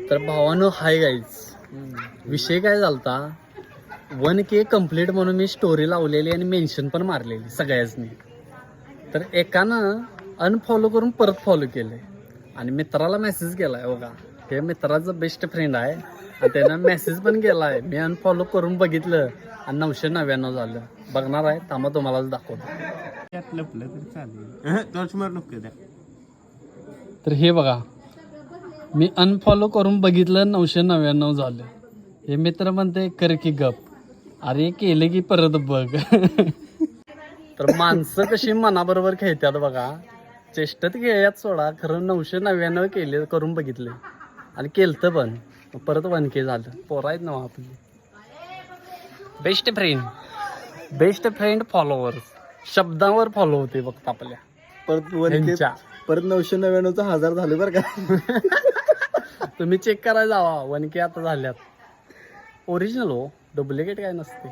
तर भावानं hi guys विषय काय झालता 1K कम्प्लीट म्हणून मी स्टोरी लावलेली आणि मेन्शन पण मारलेली सगळ्याचनी. तर एकानं अनफॉलो करून परत फॉलो केले आणि मित्राला मेसेज केलाय बघा. हे मित्राचं बेस्ट फ्रेंड आहे आणि त्यानं मेसेज पण केलाय. मी अनफॉलो करून बघितलं आणि 999 झालं. बघणार आहे थांबा तुम्हालाच दाखवतो. लपलं तर चालेल. टॉर्च मार नको द्या. तर हे बघा मी अनफॉलो करून बघितलं 999 झालं. हे मित्र म्हणते कर की गप. अरे केले की परत बघ. तर माणसं कशी मनाबरोबर खेळतात बघा. चेष्टत खेळ्यात सोडा खरं 999 केले करून बघितले आणि केलतं पण परत 1K झालं. पोरं आहेत ना आपली. बेस्ट फ्रेंड फॉलोअर्स शब्दावर फॉलो होते फक्त आपल्या परत परत 999चा 1000 झाले बरं का. तुम्ही चेक करायला जावा 1K आता झाल्यात. ओरिजिनल हो डुप्लिकेट काय नसते.